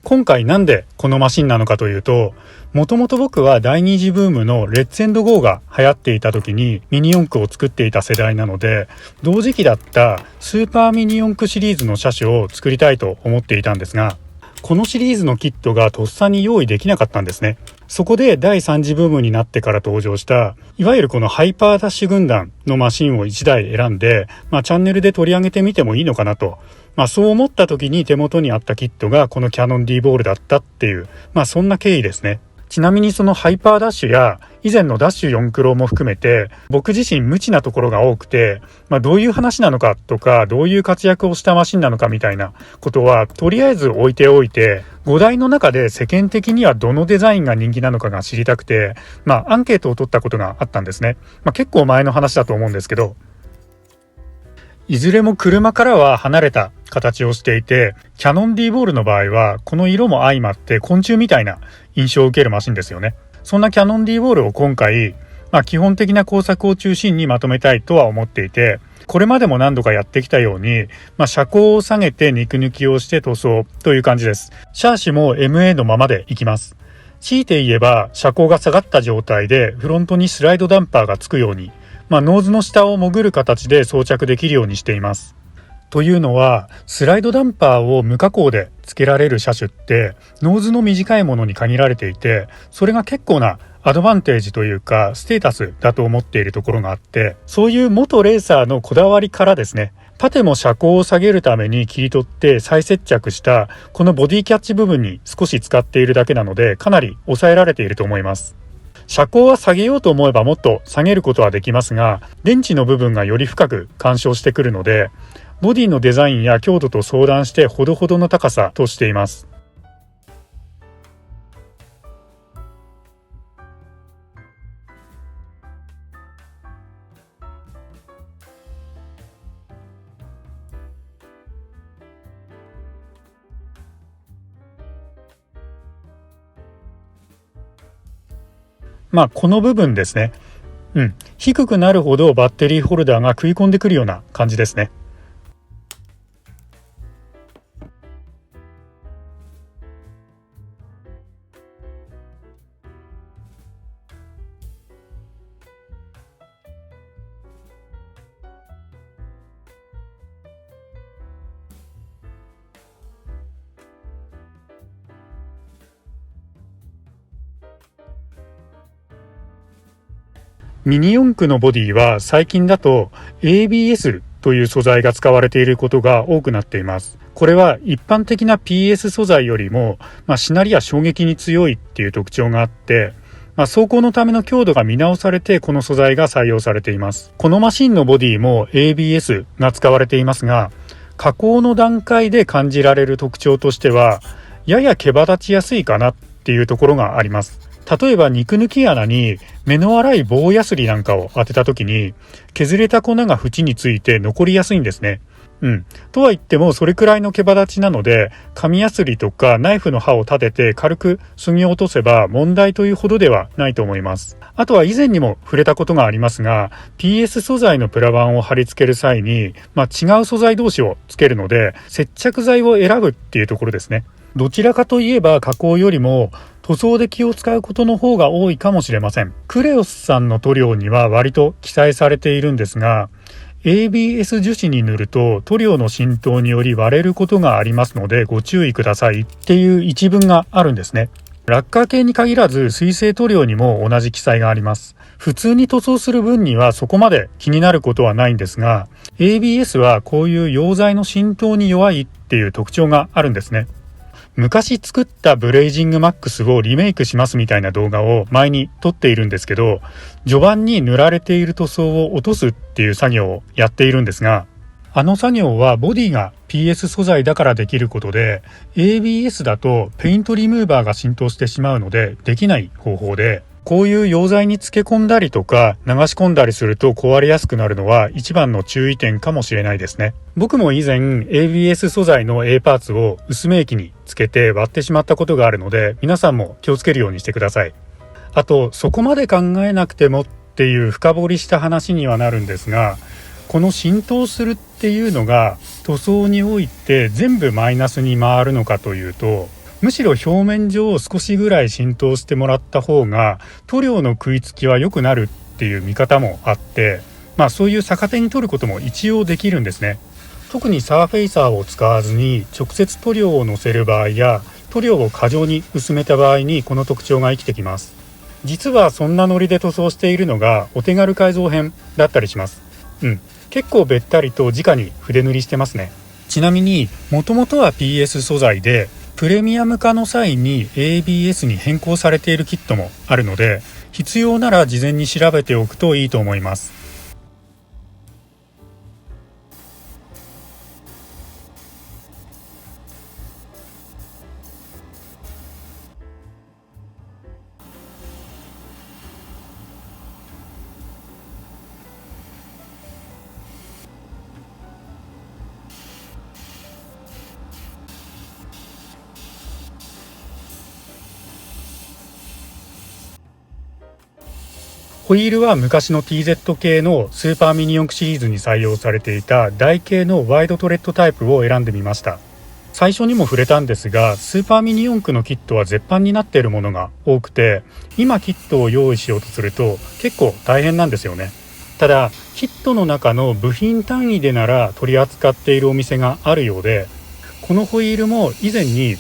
今回なんでこのマシンなのかというと、もともと僕は第二次ブームのレッツエンドゴーが流行っていた時にミニ四駆を作っていた世代なので、同時期だったスーパーミニ四駆シリーズの車種を作りたいと思っていたんですが、このシリーズのキットがとっさに用意できなかったんですね。そこで第3次ブームになってから登場したいわゆるこのハイパーダッシュ軍団のマシンを1台選んで、チャンネルで取り上げてみてもいいのかなと、そう思った時に手元にあったキットがこのキヤノン D ボールだったっていう、そんな経緯ですね。ちなみにそのハイパーダッシュや以前のダッシュ4クロも含めて、僕自身無知なところが多くて、どういう話なのかとか、どういう活躍をしたマシンなのかみたいなことはとりあえず置いておいて、5台の中で世間的にはどのデザインが人気なのかが知りたくて、アンケートを取ったことがあったんですね。結構前の話だと思うんですけど、いずれも車からは離れた形をしていて、キヤノン D ボールの場合はこの色も相まって昆虫みたいな印象を受けるマシンですよね。そんなキヤノン D ボールを今回、基本的な工作を中心にまとめたいとは思っていて、これまでも何度かやってきたように、車高を下げて肉抜きをして塗装という感じです。シャーシも MA のままでいきます。強いて言えば車高が下がった状態でフロントにスライドダンパーがつくように、ノーズの下を潜る形で装着できるようにしています。というのは、スライドダンパーを無加工で付けられる車種ってノーズの短いものに限られていて、それが結構なアドバンテージというかステータスだと思っているところがあって、そういう元レーサーのこだわりからですね、パテも車高を下げるために切り取って再接着したこのボディキャッチ部分に少し使っているだけなので、かなり抑えられていると思います。車高は下げようと思えばもっと下げることはできますが、電池の部分がより深く干渉してくるので、ボディのデザインや強度と相談してほどほどの高さとしています。この部分ですね。低くなるほどバッテリーホルダーが食い込んでくるような感じですね。ミニ四駆のボディは最近だと ABS という素材が使われていることが多くなっています。これは一般的な PS 素材よりも、しなりや衝撃に強いっていう特徴があって、走行のための強度が見直されてこの素材が採用されています。このマシンのボディも ABS が使われていますが、加工の段階で感じられる特徴としては、やや毛羽立ちやすいかなっていうところがあります。例えば肉抜き穴に目の粗い棒ヤスリなんかを当てた時に、削れた粉が縁について残りやすいんですね。とは言ってもそれくらいの毛羽立ちなので、紙ヤスリとかナイフの刃を立てて軽く削ぎ落とせば問題というほどではないと思います。あとは以前にも触れたことがありますが、 PS 素材のプラ板を貼り付ける際に、違う素材同士をつけるので接着剤を選ぶっていうところですね。どちらかといえば加工よりも塗装で気を使うことの方が多いかもしれません。クレオスさんの塗料には割と記載されているんですが、 ABS 樹脂に塗ると塗料の浸透により割れることがありますのでご注意くださいっていう一文があるんですね。ラッカー系に限らず水性塗料にも同じ記載があります。普通に塗装する分にはそこまで気になることはないんですが、 ABS はこういう溶剤の浸透に弱いっていう特徴があるんですね。昔作ったブレイジングマックスをリメイクしますみたいな動画を前に撮っているんですけど、序盤に塗られている塗装を落とすっていう作業をやっているんですが、あの作業はボディが PS 素材だからできることで、 ABS だとペイントリムーバーが浸透してしまうのでできない方法で、こういう溶剤に漬け込んだりとか流し込んだりすると壊れやすくなるのは一番の注意点かもしれないですね。僕も以前 ABS 素材の A パーツを薄め液につけて割ってしまったことがあるので、皆さんも気をつけるようにしてください。あと、そこまで考えなくてもっていう深掘りした話にはなるんですが、この浸透するっていうのが塗装において全部マイナスに回るのかというと、むしろ表面上少しぐらい浸透してもらった方が塗料の食いつきは良くなるっていう見方もあって、そういう逆手に取ることも一応できるんですね。特にサーフェイサーを使わずに直接塗料をのせる場合や塗料を過剰に薄めた場合にこの特徴が生きてきます。実はそんなノリで塗装しているのがお手軽改造編だったりします。結構べったりと直に筆塗りしてますね。ちなみにもともとは PS 素材でプレミアム化の際に ABS に変更されているキットもあるので、必要なら事前に調べておくといいと思います。ホイールは昔の TZ 系のスーパーミニ四駆シリーズに採用されていた台形のワイドトレッドタイプを選んでみました。最初にも触れたんですが、スーパーミニ四駆のキットは絶版になっているものが多くて、今キットを用意しようとすると結構大変なんですよね。ただキットの中の部品単位でなら取り扱っているお店があるようで、このホイールも以前に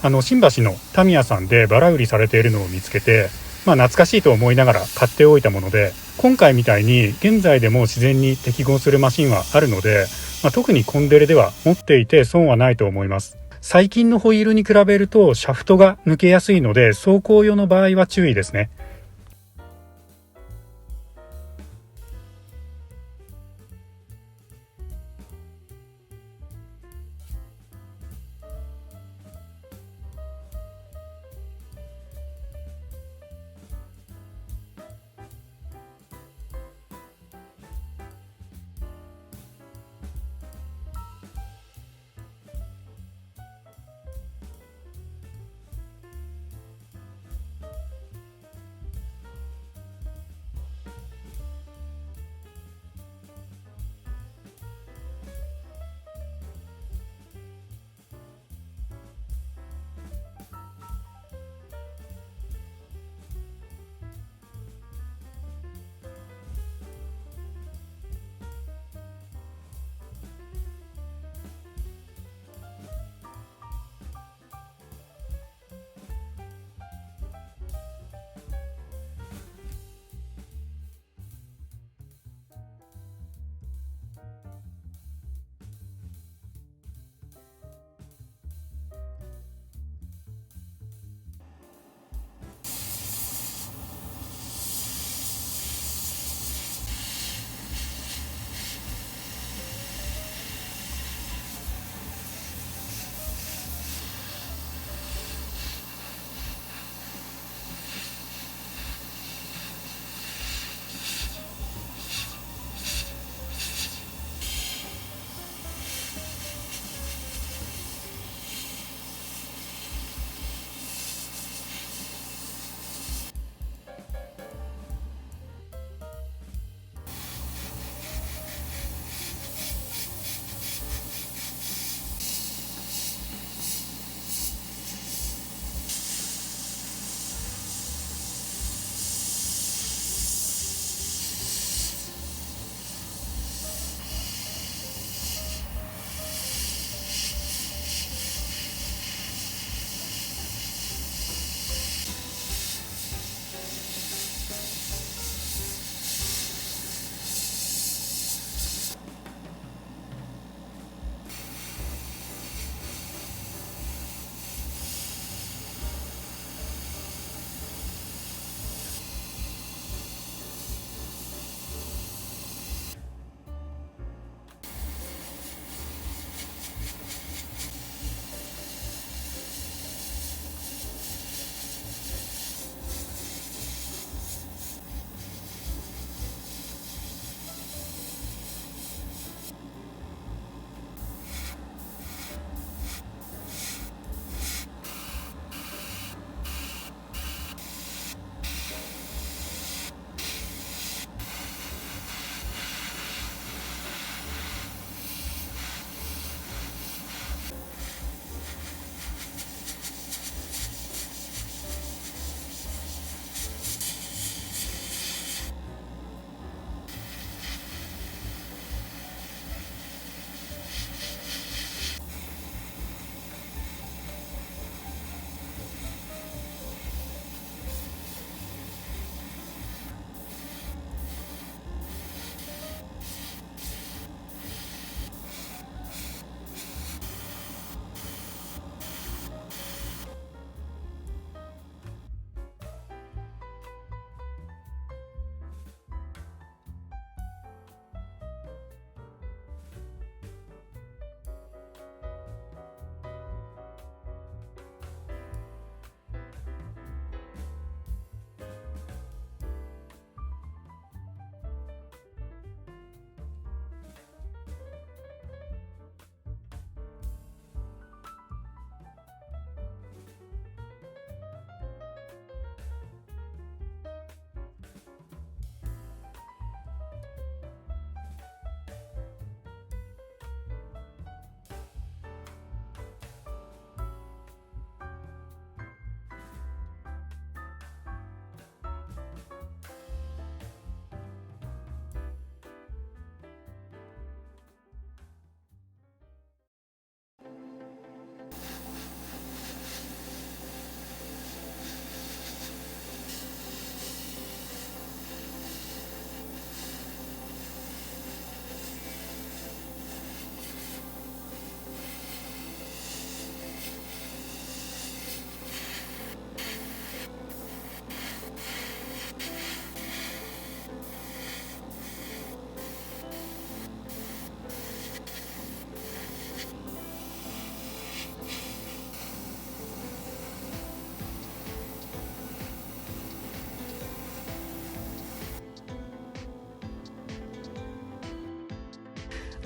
新橋のタミヤさんでバラ売りされているのを見つけて、懐かしいと思いながら買っておいたもので、今回みたいに現在でも自然に適合するマシンはあるので、特にコンデレでは持っていて損はないと思います。最近のホイールに比べるとシャフトが抜けやすいので、走行用の場合は注意ですね。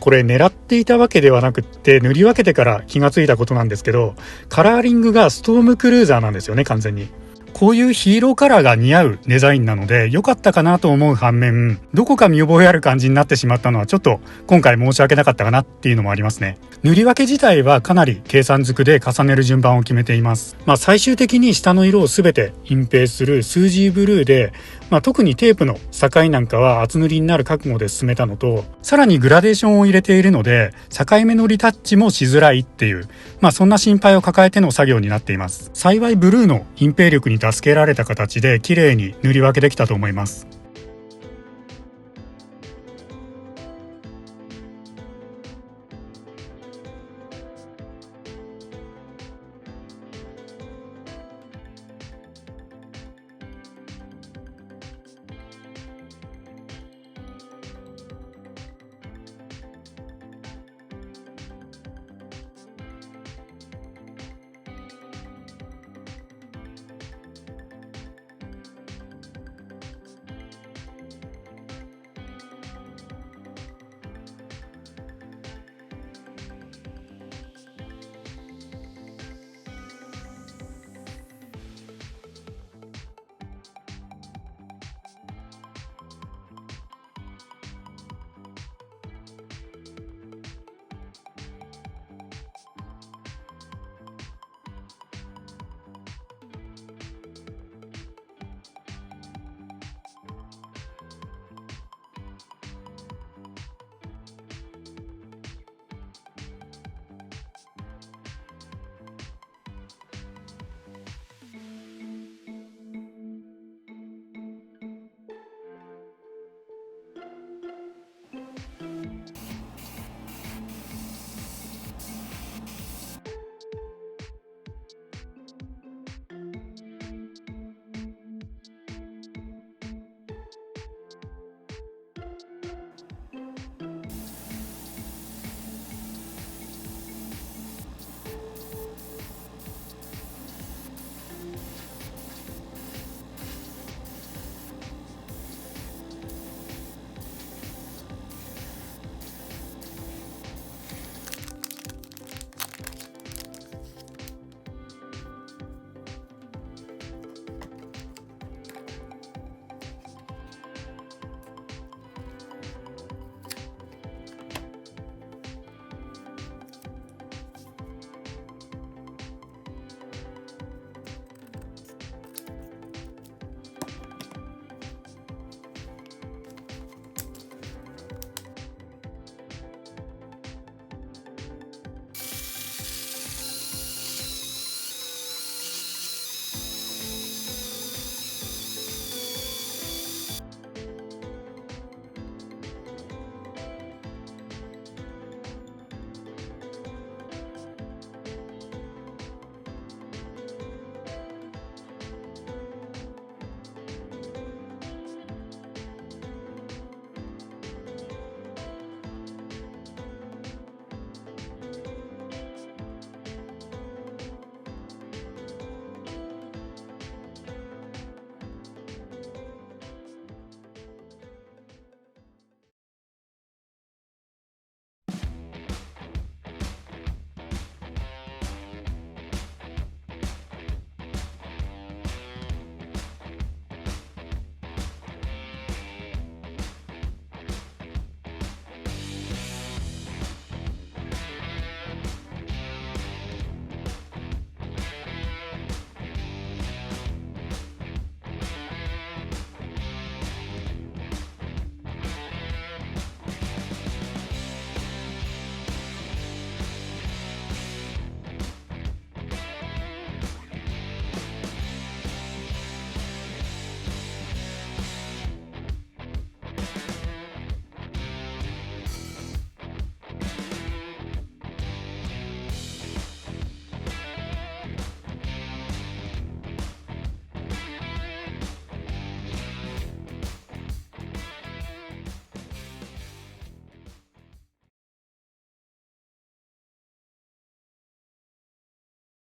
これ狙っていたわけではなくって塗り分けてから気がついたことなんですけど、カラーリングがストームクルーザーなんですよね、完全に。こういうヒーローカラーが似合うデザインなので良かったかなと思う反面、どこか見覚えある感じになってしまったのはちょっと今回申し訳なかったかなっていうのもありますね。塗り分け自体はかなり計算づくで重ねる順番を決めています。最終的に下の色を全て隠蔽するスージーブルーで、特にテープの境なんかは厚塗りになる覚悟で進めたのと、さらにグラデーションを入れているので境目のリタッチもしづらいっていう、そんな心配を抱えての作業になっています。幸いブルーの隠蔽力に助けられた形で綺麗に塗り分けできたと思います。